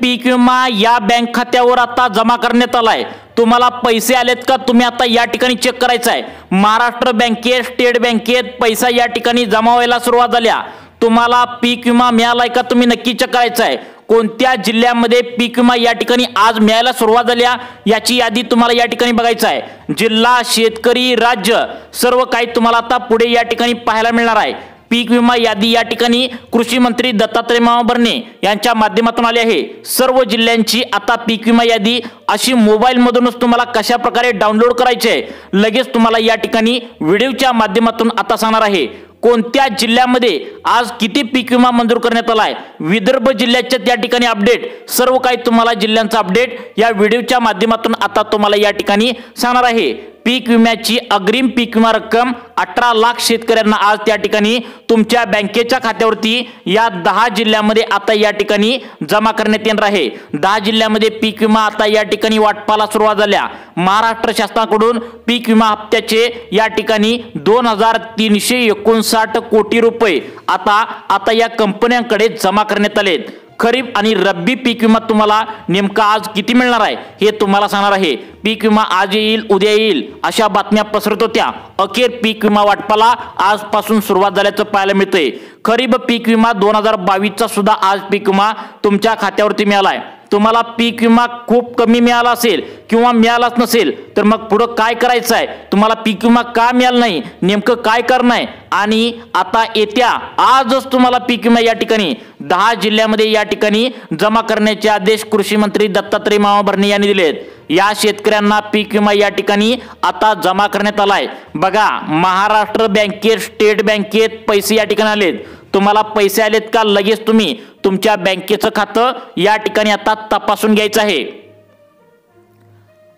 पीक विमा या बँक खात्यावर आता जमा करण्यात आलाय। तुम्हाला पैसे आलेत का तुम्ही आता या ठिकाणी चेक करायचं आहे। महाराष्ट्र बँकेत, स्टेट बँकेत पैसा या ठिकाणी जमा व्हायला सुरुवात झाल्या। तुम्हाला पीक विमा मिळालाय का तुम्ही नक्की चेक करायचं आहे। कोणत्या जिल्ह्यामध्ये पीक विमा या ठिकाणी आज मिळायला सुरुवात झाल्या याची यादी तुम्हाला या ठिकाणी बघायचं आहे। जिल्हा, शेतकरी, राज्य सर्व काही तुम्हाला आता पुढे या ठिकाणी पाहायला मिळणार आहे। पीक विमा यादी या ठिकाणी कृषी मंत्री दत्तात्रय मामा भरणे यांच्या माध्यमातून आली आहे। सर्व जिल्ह्यांची आता पीक विमा यादी अशी मोबाईल मधूनच तुम्हाला कशा प्रकारे डाउनलोड करायची आहे लगेच तुम्हाला या ठिकाणी व्हिडिओच्या माध्यमातून आता सांगणार आहे। कोणत्या जिल्ह्यामध्ये आज किती पीक विमा मंजूर करण्यात आलाय, विदर्भ जिल्ह्याच्या त्या ठिकाणी अपडेट, सर्व काही तुम्हाला जिल्ह्यांचा अपडेट या व्हिडिओच्या माध्यमातून आता तुम्हाला या ठिकाणी सांगणार आहे। पीक विम्याची अग्रिम पीक विमा रक्कम 18 लाख शेतकऱ्यांना आज त्या ठिकाणी तुमच्या बँकेच्या खात्यावरती या 10 जिल्ह्यामध्ये आता या ठिकाणी जमा करण्यात येणार आहे। 10 जिल्ह्यामध्ये पीक विमा आता या ठिकाणी वाटपाला सुरुवात झाल्या। महाराष्ट्र शासनाकडून पीक विमा हप्त्याचे या ठिकाणी 2359 कोटी रुपये आता या कंपन्यांकडे जमा करण्यात आलेत। खरीप आणि रब्बी पीक विमा तुम्हाला नेमका आज किती मिळणार आहे हे तुम्हाला सांगणार आहे। पीक विमा आज येईल, उद्या येईल अशा बातम्या पसरत होत्या। अखेर पीक विमा वाटपाला आजपासून सुरुवात झाल्याचं पाहायला मिळतंय। खरीप पीक विमा 2022 चा सुद्धा आज पीक विमा तुमच्या खात्यावरती मिळालाय। तुम्हाला पीक विमा खूप कमी मिळाला असेल किंवा मिळालाच नसेल तर मग पुढे काय करायचं आहे, तुम्हाला पीक विमा का मिळाला नाही, नेमकं काय करणं आहे आणि आता येत्या आजच तुम्हाला पीक विमा या ठिकाणी 10 जिल्ह्यामध्ये या ठिकाणी जमा करण्याचे आदेश कृषी मंत्री दत्तात्रय मामा भरणे यांनी दिलेत। या शेतकऱ्यांना पीक विमा या ठिकाणी आता जमा करण्यात आलाय। बघा, महाराष्ट्र बँकेत, स्टेट बँकेत पैसे या ठिकाणी आलेत। तुम्हाला पैसे आलेत का लगेच तुम्ही तुमच्या बँकेचं खातं या ठिकाणी आता तपासून घ्यायचं आहे।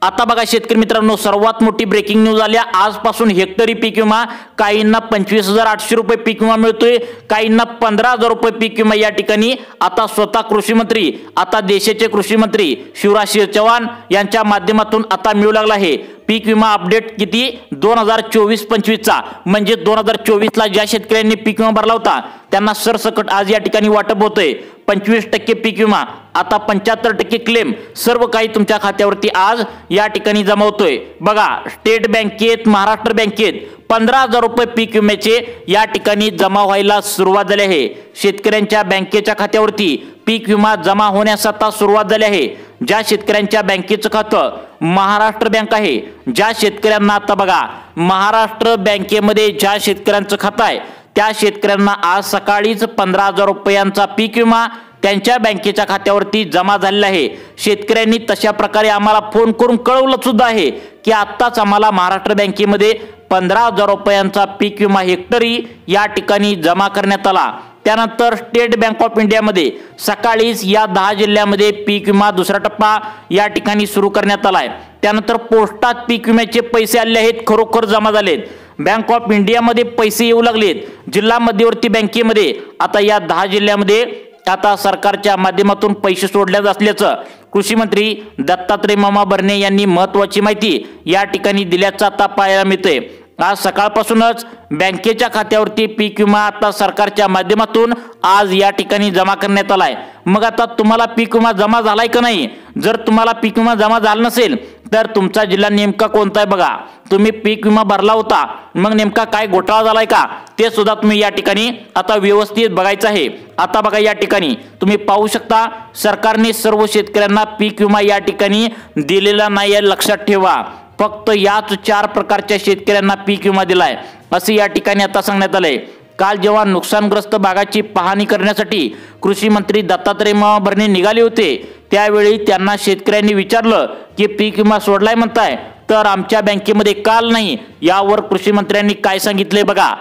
आता बघा शेतकरी मित्रांनो, सर्वात मोठी ब्रेकिंग न्यूज आल्या। आजपासून हेक्टरी पीक विमा काहींना 25,800 रुपये पीक विमा मिळतोय, काहींना 15,000 रुपये पीक विमा या ठिकाणी आता स्वतः कृषी मंत्री, आता देशाचे कृषी मंत्री शिवराज सिंह चौहान यांच्या माध्यमातून आता मिळू लागला आहे। पीक विमा अपडेट किती 2024-25 चा, म्हणजे 2024 ला ज्या शेतकऱ्यांनी पीक विमा भरला होता त्यांना सरसकट आज या ठिकाणी वाटप होतोय। 25% पीक विमा, आता 75% क्लेम, सर्व काही तुमच्या खात्यावरती आज या ठिकाणी जमा होतोय। बघा, स्टेट बँकेत, महाराष्ट्र बँकेत 15,000 रुपये पीक विम्याचे या ठिकाणी जमा व्हायला सुरुवात झाली आहे। शेतकऱ्यांच्या बँकेच्या खात्यावरती पीक विमा जमा होण्यास आता सुरुवात झाली आहे। ज्या शेतकऱ्यांच्या बँकेचं खातं महाराष्ट्र बँक आहे, ज्या शेतकऱ्यांना आता बघा महाराष्ट्र बँकेमध्ये ज्या शेतकऱ्यांचं खातं आहे त्या शेतकऱ्यांना आज सकाळीच 15,000 रुपयांचा पीक विमा त्यांच्या बँकेच्या खात्यावरती जमा झालेला आहे। शेतकऱ्यांनी तशा प्रकारे आम्हाला फोन करून कळवलं सुद्धा आहे की आत्ताच आम्हाला महाराष्ट्र बँकेमध्ये 15,000 रुपयांचा पीक विमा हेक्टरी या ठिकाणी जमा करण्यात आला। त्यानंतर स्टेट बँक ऑफ इंडियामध्ये सकाळीच या 10 जिल्ह्यामध्ये पीक विमा दुसरा टप्पा या ठिकाणी सुरू करण्यात आलाय। त्यानंतर पोस्टात पीक विम्याचे पैसे आले आहेत, खरोखर जमा झालेत। बँक ऑफ इंडियामध्ये पैसे येऊ लागलेत। जिल्हा मध्यवर्ती बँकेमध्ये आता या 10 जिल्ह्यामध्ये आता सरकारच्या माध्यमातून पैसे सोडले असल्याचं कृषी मंत्री दत्तात्रय मामा भरणे यांनी महत्त्वाची माहिती या ठिकाणी दिल्याचं आता पाहायला मिळतंय। आज सकाळपासूनच बँकेच्या खात्यावरती पीक विमा आता सरकारच्या माध्यमातून आज या ठिकाणी जमा करण्यात आलाय। मग आता तुम्हाला पीक विमा जमा झालाय का नाही, जर तुम्हाला पीक विमा जमा झाला नसेल तर तुमचा जिल्हा नेमका कोणता आहे बघा। तुम्ही पीक विमा भरला होता, मग नेमका काय घोटाळा झालाय का ते सुद्धा तुम्ही या ठिकाणी आता व्यवस्थित बघायचं आहे। आता बघा, या ठिकाणी तुम्ही पाहू शकता सरकारने सर्व शेतकऱ्यांना पीक विमा या ठिकाणी दिलेला नाही आहे, लक्षात ठेवा। फक्त याच 4 प्रकारच्या शेतकऱ्यांना पीक विमा दिलाय असे या ठिकाणी आता सांगण्यात आलंय। काल जेव्हा नुकसानग्रस्त भागाची पाहणी करण्यासाठी कृषी मंत्री दत्तात्रय मामा भरणे निघाले होते त्यावेळी त्यांना शेतकऱ्यांनी विचारलं की पीक विमा सोडलाय म्हणताय, तर आमच्या बँकेमध्ये काल नाही, यावर कृषी मंत्र्यांनी काय सांगितले बघा।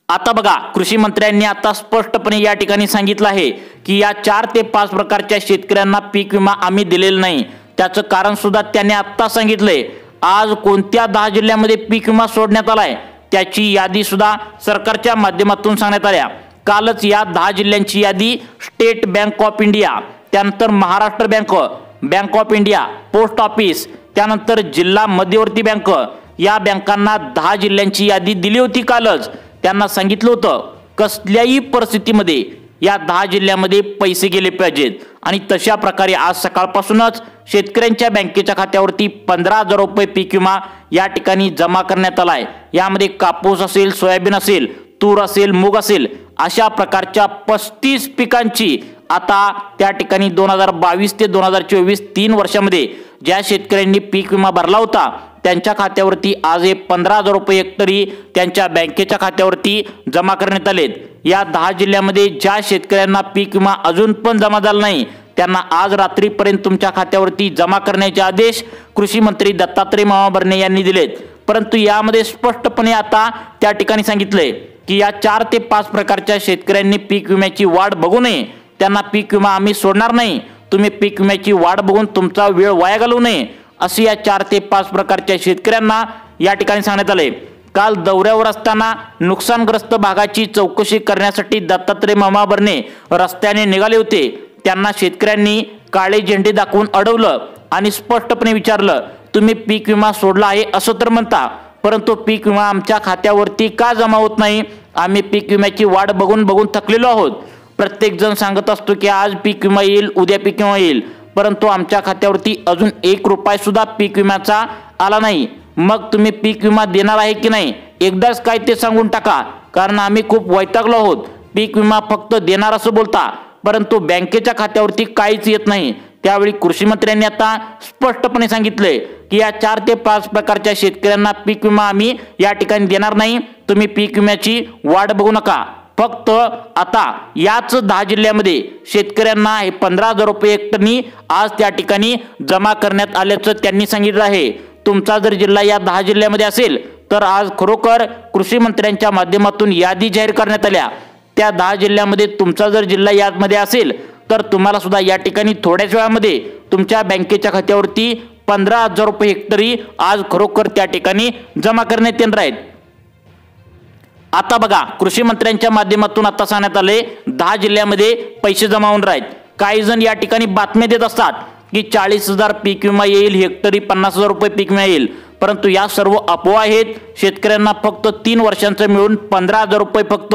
आता बघा, कृषी मंत्र्यांनी आता स्पष्टपणे या ठिकाणी सांगितलं आहे की या 4 ते 5 प्रकारच्या शेतकऱ्यांना पीक विमा आम्ही दिलेला नाही। त्याचं कारण सुद्धा त्यांनी आता सांगितलंय। आज कोणत्या 10 जिल्ह्यामध्ये पीक विमा सोडण्यात आलाय त्याची यादी सुद्धा सरकारच्या माध्यमातून सांगण्यात आल्या। कालच या 10 जिल्ह्यांची यादी स्टेट बँक ऑफ इंडिया, त्यानंतर Maharashtra bank, bank of India, post office, त्यानंतर जिल्हा मध्यवर्ती बँक या बँकांना 10 जिल्ह्यांची यादी दिली होती कालच। त्यांना सांगितलं होतं कसल्याही परिस्थितीमध्ये या 10 जिल्ह्यामध्ये पैसे गेले पाहिजेत आणि तशा प्रकारे आज सकाळपासूनच शेतकऱ्यांच्या बँकेच्या खात्यावरती 15,000 रुपये पीक विमा या ठिकाणी जमा करण्यात आलाय। यामध्ये कापूस असेल, सोयाबीन असेल, तूर असेल, मूग असेल अशा प्रकारच्या 35 पिकांची आता त्या ठिकाणी 2022 ते 2024 3 वर्षामध्ये ज्या शेतकऱ्यांनी पीक विमा भरला होता त्यांच्या खात्यावरती आज हे 15,000 रुपये हेक्टरी त्यांच्या बँकेच्या खात्यावरती जमा करण्यात आलेत। या 10 जिल्ह्यामध्ये ज्या शेतकऱ्यांना पीक विमा अजून पण जमा झाला नाही त्यांना आज रात्रीपर्यंत तुमच्या खात्यावरती जमा करण्याचे आदेश कृषी मंत्री दत्तात्रय मामा भरणे यांनी दिलेत। परंतु यामध्ये स्पष्टपणे आता त्या ठिकाणी सांगितले की या 4 ते 5 प्रकारच्या शेतकऱ्यांनी पीक विम्याची वाढ बघू नये, त्यांना पीक विमा आम्ही सोडणार नाही, तुम्ही पीक विम्याची वाढ बघून तुमचा वेळ वाया घालवू नये असे या 4 ते 5 प्रकारच्या शेतकऱ्यांना या ठिकाणी सांगण्यात आले। काल दौऱ्यावर असताना नुकसानग्रस्त भागाची चौकशी करण्यासाठी दत्तात्रय मामा भरणे रस्त्याने निघाले होते। त्यांना शेतकऱ्यांनी काळे झेंडे दाखवून अडवलं आणि स्पष्टपणे विचारलं, तुम्ही पीक विमा सोडला आहे असं तर म्हणता, परंतु पीक विमा आमच्या खात्यावरती का जमा होत नाही? आम्ही पीक विम्याची वाढ बघून बघून थकलेलो आहोत। प्रत्येक जण सांगत असतो की आज पीक विमा येईल, उद्या पीक विमा येईल, परंतु आमच्या खात्यावरती अजून 1 रुपया सुद्धा पीक विम्याचा आला नाही। मग तुम्ही पीक विमा देणार आहे की नाही एकदाच काय ते सांगून टाका, कारण आम्ही खूप वैतागलो आहोत। पीक विमा फक्त देणार असं बोलता परंतु बँकेच्या खात्यावरती काहीच येत नाही। त्यावेळी कृषी मंत्र्यांनी आता स्पष्टपणे सांगितले की या 4 ते 5 प्रकारच्या शेतकऱ्यांना पीक विमा आम्ही या ठिकाणी देणार नाही, तुम्ही पीक विम्याची वाढ बघू नका। फक्त आता याच 10 जिल्ह्यामध्ये शेतकऱ्यांना हे 15,000 रुपये हेक्टरनी आज त्या ठिकाणी जमा करण्यात आल्याचं त्यांनी सांगितलं आहे। तुमचा जर जिल्हा या 10 जिल्ह्यामध्ये असेल तर आज खरोखर कृषी मंत्र्यांच्या माध्यमातून यादी जाहीर करण्यात आल्या। त्या 10 जिल्ह्यामध्ये तुमचा जर जिल्हा यामध्ये असेल तर तुम्हाला सुद्धा या ठिकाणी थोड्याच वेळामध्ये तुमच्या बँकेच्या खात्यावरती 15,000 रुपये हेक्टरी आज खरोखर त्या ठिकाणी जमा करण्यात येणार आहेत। आता बघा कृषी मंत्र्यांच्या माध्यमातून आता सांगण्यात आले 10 जिल्ह्यामध्ये पैसे जमा होणार आहेत। काही जण या ठिकाणी बातम्या देत असतात की 40,000 पीक विमा येईल, हेक्टरी 50,000 रुपये पीक विमा येईल, परंतु या सर्व अफवा आहेत। शेतकऱ्यांना फक्त 3 वर्षांचं मिळून 15,000 रुपये फक्त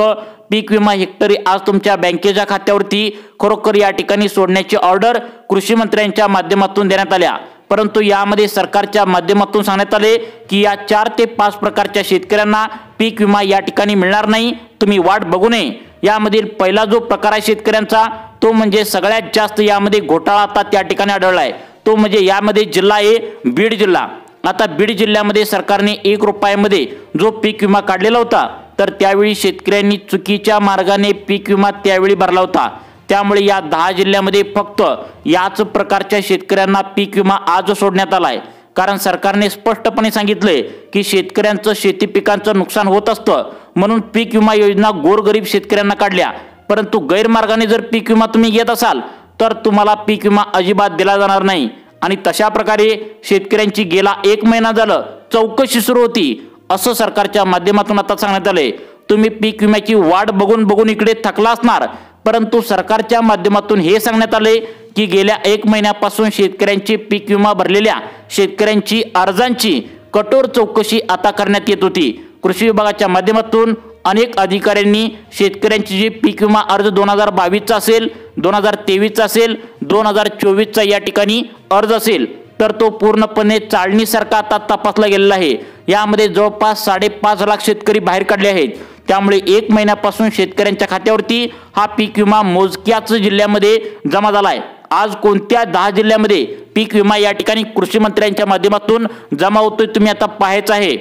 पीक विमा हेक्टरी आज तुमच्या बँकेच्या खात्यावरती खरोखर या ठिकाणी सोडण्याची ऑर्डर कृषी मंत्र्यांच्या माध्यमातून देण्यात आल्या। परंतु यामध्ये सरकारच्या माध्यमातून सांगण्यात आले की या 4 ते 5 प्रकारच्या शेतकऱ्यांना पीक विमा या ठिकाणी मिळणार नाही, तुम्ही वाट बघू नये। यामधील पहिला जो प्रकार आहे शेतकऱ्यांचा तो म्हणजे सगळ्यात जास्त यामध्ये घोटाळा आता त्या ठिकाणी आढळला आहे, तो म्हणजे यामध्ये जिल्हा आहे बीड जिल्हा। आता बीड जिल्ह्यामध्ये सरकारने 1 रुपयामध्ये जो पीक विमा काढलेला होता तर त्यावेळी शेतकऱ्यांनी चुकीच्या मार्गाने पीक विमा त्यावेळी भरला होता। त्यामुळे या 10 जिल्ह्यामध्ये फक्त याच प्रकारच्या शेतकऱ्यांना पीक विमा आज सोडण्यात आलाय, कारण सरकारने स्पष्टपणे सांगितले की शेतकऱ्यांचं शेती पिकांचं नुकसान होत असतं म्हणून पीक विमा योजना गोरगरीब शेतकऱ्यांना काढल्या। परंतु गैरमार्गाने जर पीक विमा तुम्ही घेत असाल तर तुम्हाला पीक विमा अजिबात दिला जाणार नाही। आणि तशा प्रकारे शेतकऱ्यांची गेला 1 महिना झालं चौकशी सुरू होती असं सरकारच्या माध्यमातून आता सांगण्यात आले। तुम्ही पीक विम्याची वाढ बघून बघून इकडे थकला असणार, परंतु सरकारच्या माध्यमातून हे सांगण्यात आले की गेल्या 1 महिन्यापासून शेतकऱ्यांची पीक विमा भरलेल्या शेतकऱ्यांची अर्जांची कठोर चौकशी आता करण्यात येत होती। कृषी विभागाच्या माध्यमातून अनेक अधिकाऱ्यांनी शेतकऱ्यांची जी पीक विमा अर्ज 2022चा असेल, 2023चा असेल, 2024चा या ठिकाणी अर्ज असेल तर तो पूर्णपणे चाळणीसारखा आता तपासला गेलेला आहे। यामध्ये जवळपास 5.5 लाख शेतकरी बाहेर काढले आहेत। त्यामुळे 1 महिन्यापासून शेतकऱ्यांच्या खात्यावरती हा पीक विमा मोजक्याच जिल्ह्यामध्ये जमा झाला आहे। आज कोणत्या 10 जिल्ह्यामध्ये पीक विमा या ठिकाणी कृषी मंत्र्यांच्या माध्यमातून जमा होतोय तुम्ही आता पाहायचं आहे।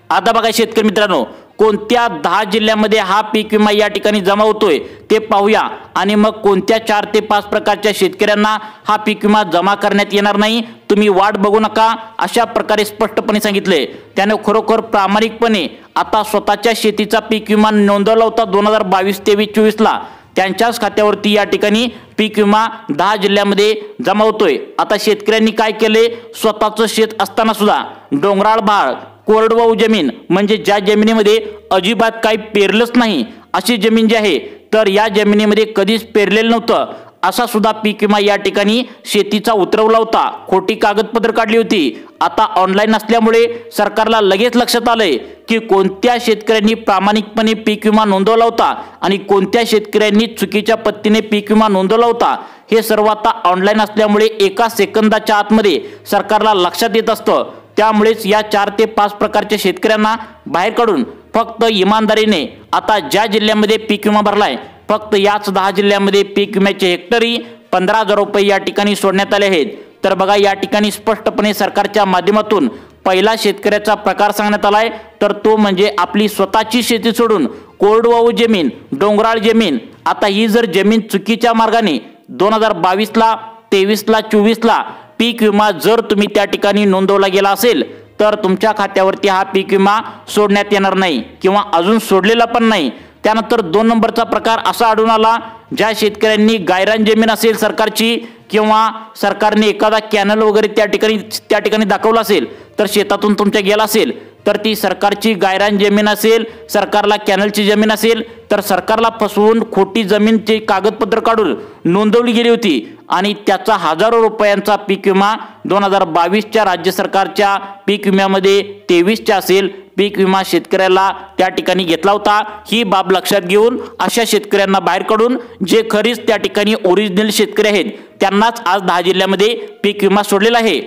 आता बघा शेतकरी मित्रांनो, कोणत्या 10 जिल्ह्यामध्ये हा पीक विमा या ठिकाणी जमा होतोय ते पाहूया आणि मग कोणत्या 4 ते 5 प्रकारच्या शेतकऱ्यांना हा पीक विमा जमा करण्यात येणार नाही, तुम्ही वाट बघू नका अशा प्रकारे स्पष्टपणे सांगितले। त्याने खरोखर प्रामाणिकपणे आता स्वतःच्या शेतीचा पीक विमा नोंदवला होता 2022, 23, 24 ला त्यांच्याच खात्यावरती या ठिकाणी पीक विमा 10 जिल्ह्यामध्ये जमा होतोय। आता शेतकऱ्यांनी काय केले, स्वतःचं शेत असताना सुद्धा डोंगराळ भाग, कोरडवाहू जमीन म्हणजे ज्या जमिनीमध्ये अजिबात काही पेरलंच नाही अशी जमीन जी आहे तर या जमिनीमध्ये कधीच पेरलेलं नव्हतं असा सुद्धा पीक विमा या ठिकाणी शेतीचा उतरवला होता, खोटी कागदपत्र काढली होती। आता ऑनलाईन असल्यामुळे सरकारला लगेच लक्षात आलंय की कोणत्या शेतकऱ्यांनी प्रामाणिकपणे पीक विमा नोंदवला होता आणि कोणत्या शेतकऱ्यांनी चुकीच्या पद्धतीने पीक विमा नोंदवला होता। हे सर्व आता ऑनलाईन असल्यामुळे एका सेकंदाच्या आतमध्ये सरकारला लक्षात येत असतं। त्यामुळेच या 4 ते 5 प्रकारच्या शेतकऱ्यांना बाहेर काढून फक्त इमानदारीने आता ज्या जिल्ह्यामध्ये पीक विमा भरलाय फक्त याच 10 जिल्ह्यामध्ये पीक विम्याचे हेक्टरी 15,000 रुपये या ठिकाणी सोडण्यात आले आहेत। तर बघा या ठिकाणी स्पष्टपणे सरकारच्या माध्यमातून पहिला शेतकऱ्याचा प्रकार सांगण्यात आलाय, तर तो म्हणजे आपली स्वतःची शेती सोडून कोरडवाहू जमीन, डोंगराळ जमीन, आता ही जर जमीन चुकीच्या मार्गाने 2022 ला 23 ला 24 ला पीक विमा जर तुम्ही त्या ठिकाणी नोंदवला गेला असेल तर तुमच्या खात्यावरती हा पीक विमा सोडण्यात येणार नाही किंवा अजून सोडलेला पण नाही। त्यानंतर 2 नंबरचा प्रकार असा आढळून आला, ज्या शेतकऱ्यांनी गायरान जमीन असेल सरकारची किंवा सरकारने एखादा कॅनल वगैरे त्या ठिकाणी दाखवला असेल तर शेतातून तुमच्या गेला असेल तर ती सरकारची गायरान जमीन असेल, सरकारला कॅनलची जमीन असेल तर सरकारला फसवून खोटी जमीनचे कागदपत्र काढून नोंदवली गेली होती आणि त्याचा हजारो रुपयांचा पीक विमा 2022च्या राज्य सरकारच्या पीक विम्यामध्ये 23च्या असेल पीक विमा शेतकऱ्याला त्या ठिकाणी घेतला होता। ही बाब लक्षात घेऊन अशा शेतकऱ्यांना बाहेर काढून जे खरीच त्या ठिकाणी ओरिजिनल शेतकरी आहेत त्यांनाच आज 10 जिल्ह्यामध्ये पीक विमा सोडलेला आहे।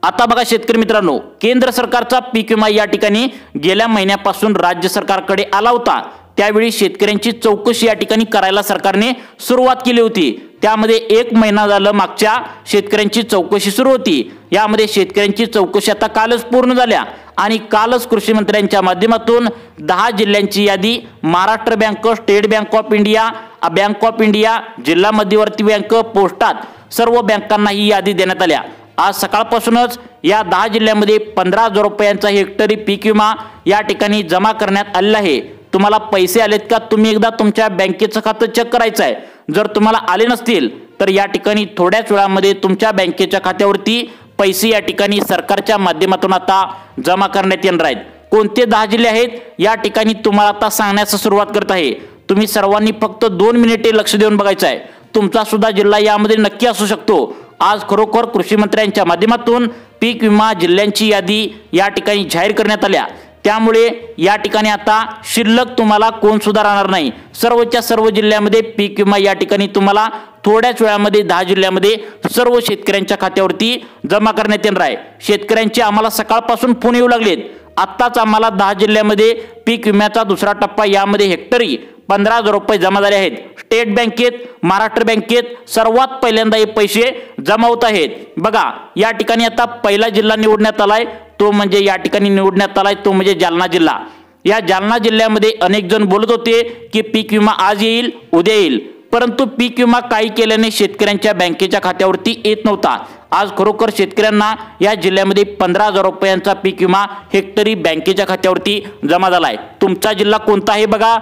आता बघा शेतकरी मित्रांनो, केंद्र सरकारचा पीक विमा या ठिकाणी गेल्या महिन्यापासून राज्य सरकारकडे आला होता। त्यावेळी शेतकऱ्यांची चौकशी या ठिकाणी करायला सरकारने सुरुवात केली होती। त्यामध्ये 1 महिना झालं मागच्या शेतकऱ्यांची चौकशी सुरू होती। यामध्ये शेतकऱ्यांची चौकशी आता कालच पूर्ण झाल्या आणि कालच कृषी मंत्र्यांच्या माध्यमातून 10 जिल्ह्यांची यादी Maharashtra bank, state bank of India, जिल्हा मध्यवर्ती बँक, पोस्टात सर्व बँकांना ही यादी देण्यात आल्या। आज सकाळपासूनच या 10 जिल्ह्यांमध्ये 15,000 रुपयांचा हेक्टरी पीक विमा या ठिकाणी जमा करण्यात आलेला आहे। तुम्हाला पैसे आलेत का तुम्ही एकदा तुमच्या बँकेचं खातं चेक करायचं आहे। जर तुम्हाला आले नसतील तर या ठिकाणी थोड्याच वेळामध्ये तुमच्या बँकेच्या खात्यावरती पैसे या ठिकाणी सरकारच्या माध्यमातून आता जमा करण्यात येणार आहेत। कोणते 10 जिल्हे आहेत या ठिकाणी तुम्हाला आता सांगण्यास सुरुवात करत आहे। तुम्ही सर्वांनी फक्त 2 मिनिटे लक्ष देऊन बघायचं आहे। तुमचा सुद्धा जिल्हा यामध्ये नक्की असू शकतो। आज खरोखर कृषी मंत्र्यांच्या माध्यमातून पीक विमा जिल्ह्यांची यादी या ठिकाणी जाहीर करण्यात आल्या। त्यामुळे या ठिकाणी आता शिल्लक तुम्हाला कोण सुद्धा राहणार नाही। सर्वच्या सर्व जिल्ह्यामध्ये पीक विमा या ठिकाणी तुम्हाला थोड्याच वेळामध्ये 10 जिल्ह्यामध्ये सर्व शेतकऱ्यांच्या खात्यावरती जमा करण्यात येणार आहे। शेतकऱ्यांचे आम्हाला सकाळपासून फोन येऊ लागलेत, आत्ताच आम्हाला 10 जिल्ह्यामध्ये पीक विम्याचा दुसरा टप्पा यामध्ये हेक्टरी 15,000 रुपये जमा झाले आहेत। स्टेट बँकेत, महाराष्ट्र बँकेत सर्वात पहिल्यांदा हे पैसे जमा होत आहेत। बघा या ठिकाणी आता पहिला जिल्हा निवडण्यात आलाय तो म्हणजे जालना जिल्हा। या जालना जिल्ह्यामध्ये अनेक जण बोलत होते की पीक विमा आज येईल, उद्या येईल, परंतु पीक विमा काही केल्याने शेतकऱ्यांच्या बँकेच्या खात्यावरती येत नव्हता। आज खरोखर शेतकऱ्यांना या जिल्ह्यामध्ये 15,000 रुपयांचा पीक विमा हेक्टरी बँकेच्या खात्यावरती जमा झालाय। तुमचा जिल्हा कोणता आहे बघा।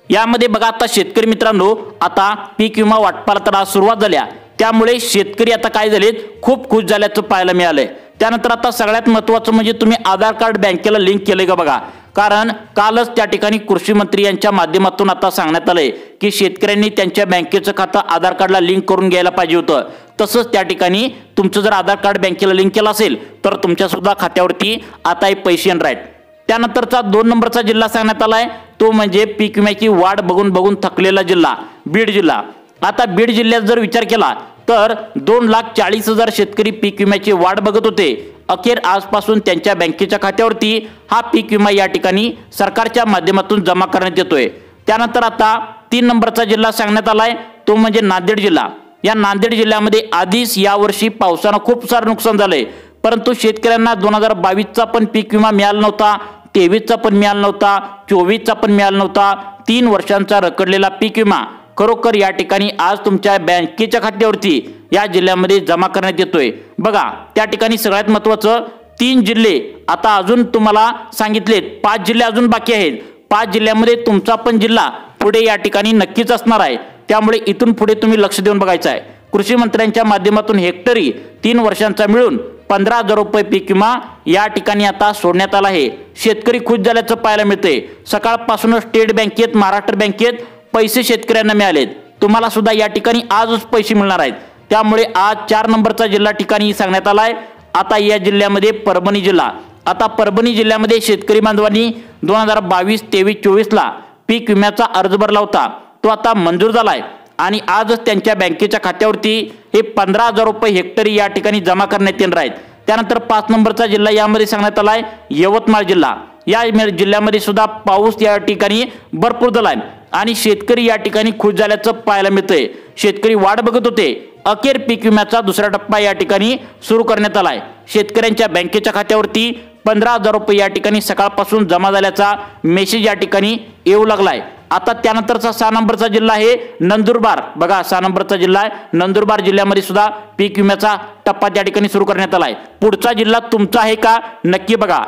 यामध्ये बघा आता शेतकरी मित्रांनो, आता पीक विमा वाटपाला तर आज सुरुवात झाल्या, त्यामुळे शेतकरी आता काय झालेत खूप खुश झाल्याचं पाहायला मिळालंय। त्यानंतर आता सगळ्यात महत्त्वाचं म्हणजे तुम्ही आधार कार्ड बँकेला लिंक केलंय का बघा, कारण कालच त्या ठिकाणी कृषी मंत्री यांच्या माध्यमातून आता सांगण्यात आलंय की शेतकऱ्यांनी त्यांच्या बँकेचं खातं आधार कार्डला लिंक करून घ्यायला पाहिजे होतं। तसंच त्या ठिकाणी तुमचं जर आधार कार्ड बँकेला लिंक केलं असेल तर तुमच्या सुद्धा खात्यावरती आता हे पैसे येणार आहेत। त्यानंतरचा 2 नंबरचा जिल्हा सांगण्यात आलाय तो म्हणजे पीक विम्याची वाढ बघून थकलेला जिल्हा बीड जिल्हा। आता बीड जिल्ह्यात जर विचार केला तर 2,40,000 शेतकरी पीक विम्याची वाढ बघत होते। अखेर आजपासून त्यांच्या बँकेच्या खात्यावरती हा पीक विमा या ठिकाणी सरकारच्या माध्यमातून जमा करण्यात येतोय। त्यानंतर आता 3 नंबरचा जिल्हा सांगण्यात आलाय तो म्हणजे नांदेड जिल्हा। या नांदेड जिल्ह्यामध्ये आधीच यावर्षी पावसानं खूप सारं नुकसान झालंय, परंतु शेतकऱ्यांना 2022चा पण पीक विमा मिळाला नव्हता, 23चा पण मिळाला नव्हता, 24चा पण मिळाला नव्हता। 3 वर्षांचा रखडलेला पीक विमा खरोखर या ठिकाणी आज तुमच्या बँकेच्या खात्यावरती या जिल्ह्यामध्ये जमा करण्यात येतोय। बघा त्या ठिकाणी सगळ्यात महत्त्वाचं 3 जिल्हे आता अजून तुम्हाला सांगितलेत, 5 जिल्हे अजून बाकी आहेत। 5 जिल्ह्यामध्ये तुमचा पण जिल्हा पुढे या ठिकाणी नक्कीच असणार आहे। त्यामुळे इथून पुढे तुम्ही लक्ष देऊन बघायचं आहे। कृषी मंत्र्यांच्या माध्यमातून हेक्टरी 3 वर्षांचा मिळून 15,000 रुपये पीक विमा या ठिकाणी आता सोडण्यात आला आहे। शेतकरी खुश झाल्याचं पाहायला मिळते। सकाळपासूनच स्टेट बँकेत, महाराष्ट्र बँकेत पैसे शेतकऱ्यांना मिळालेत, तुम्हाला सुद्धा या ठिकाणी आजच पैसे मिळणार आहेत। त्यामुळे आज 4 नंबरचा जिल्हा ठिकाणी सांगण्यात आलाय। आता या जिल्ह्यामध्ये परभणी जिल्हा, आता परभणी जिल्ह्यामध्ये शेतकरी बांधवांनी 2022-23-24 ला पीक विम्याचा अर्ज भरला होता, तो आता मंजूर झालाय आणि आजच त्यांच्या बँकेच्या खात्यावरती हे 15,000 रुपये हेक्टरी या ठिकाणी जमा करण्यात येणार आहेत। त्यानंतर 5 नंबरचा जिल्हा यामध्ये सांगण्यात आलाय यवतमाळ जिल्हा। या जिल्ह्यामध्ये सुद्धा पाऊस या ठिकाणी भरपूर झालाय आणि शेतकरी या ठिकाणी खुश झाल्याचं पाहायला मिळतंय। शेतकरी वाट बघत होते, अखेर पीक विम्याचा दुसरा टप्पा या ठिकाणी सुरू करण्यात आलाय। शेतकऱ्यांच्या बँकेच्या खात्यावरती 15,000 रुपये या ठिकाणी सकाळपासून जमा झाल्याचा मेसेज या ठिकाणी येऊ लागलाय। आता त्यानंतरचा 6 नंबरचा जिल्हा आहे नंदुरबार। बघा 6 नंबरचा जिल्हा आहे नंदुरबार, जिल्ह्यामध्ये सुद्धा पीक विम्याचा टप्पा त्या ठिकाणी सुरू करण्यात आलाय। पुढचा जिल्हा तुमचा आहे का नक्की बघा।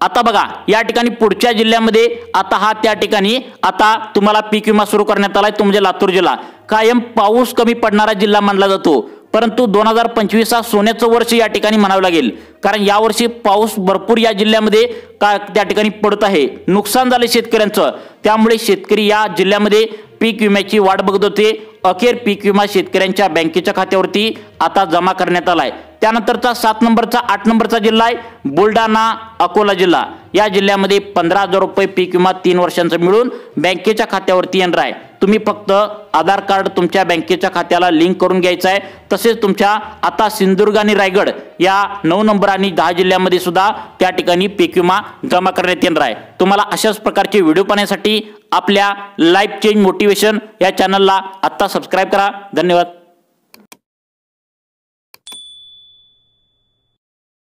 आता बघा या ठिकाणी पुढच्या जिल्ह्यामध्ये आता हा त्या ठिकाणी आता तुम्हाला पीक विमा सुरू करण्यात आलाय, तो म्हणजे लातूर जिल्हा। कायम पाऊस कमी पडणारा जिल्हा मानला जातो, परंतु 2025 हा सोन्याचं वर्ष या ठिकाणी म्हणावं लागेल, कारण यावर्षी पाऊस भरपूर या जिल्ह्यामध्ये त्या ठिकाणी पडत आहे, नुकसान झाले शेतकऱ्यांचं। त्यामुळे शेतकरी या जिल्ह्यामध्ये पीक विम्याची वाट बघत होते। अखेर पीक विमा शेतकऱ्यांच्या बँकेच्या खात्यावरती आता जमा करण्यात आलाय। त्यानंतरचा 7 नंबरचा 8 नंबरचा जिल्हा आहे बुलढाणा अकोला जिल्हा। या जिल्ह्यामध्ये 15,000 रुपये पीक विमा 3 वर्षांचा मिळून बँकेच्या खात्यावरती येणार आहे। तुम्ही फक्त आधार कार्ड तुमच्या बँकेच्या खात्याला लिंक करून घ्यायचं आहे। तसेच तुमच्या आता सिंधुदुर्ग आणि रायगड या 9 नंबर आणि 10 जिल्ह्यामध्ये सुद्धा त्या ठिकाणी पीक विमा जमा करण्यात येणार आहे। तुम्हाला अशाच प्रकारचे व्हिडिओ पाहण्यासाठी आपल्या लाईफ चेंज मोटिवेशन या चॅनलला आता सबस्क्राइब करा। धन्यवाद।